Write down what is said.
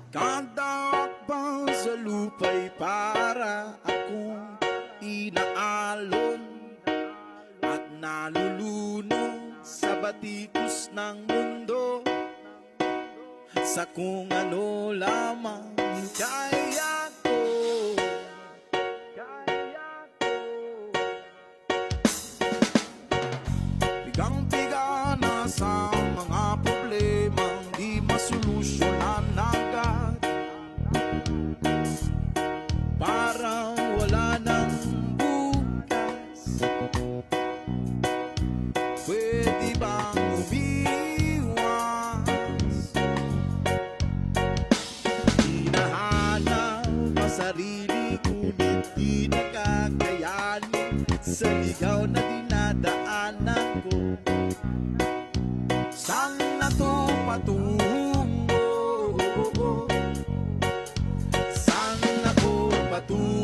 Kada hakbang sa lupa'y para akong inaalon at nalulunod sa batikos ng mundo, sa kung ano lamang kaya ko. Bigang-biga na sa mga problemang di masolusyonan agad, parang wala nang bukas. Pwede bang umiwas? Hinahanap ang sarili, ngunit di nakakayanin sa ligaw na dinadaanan ko. Saan na to patungo? Saan ako patungo?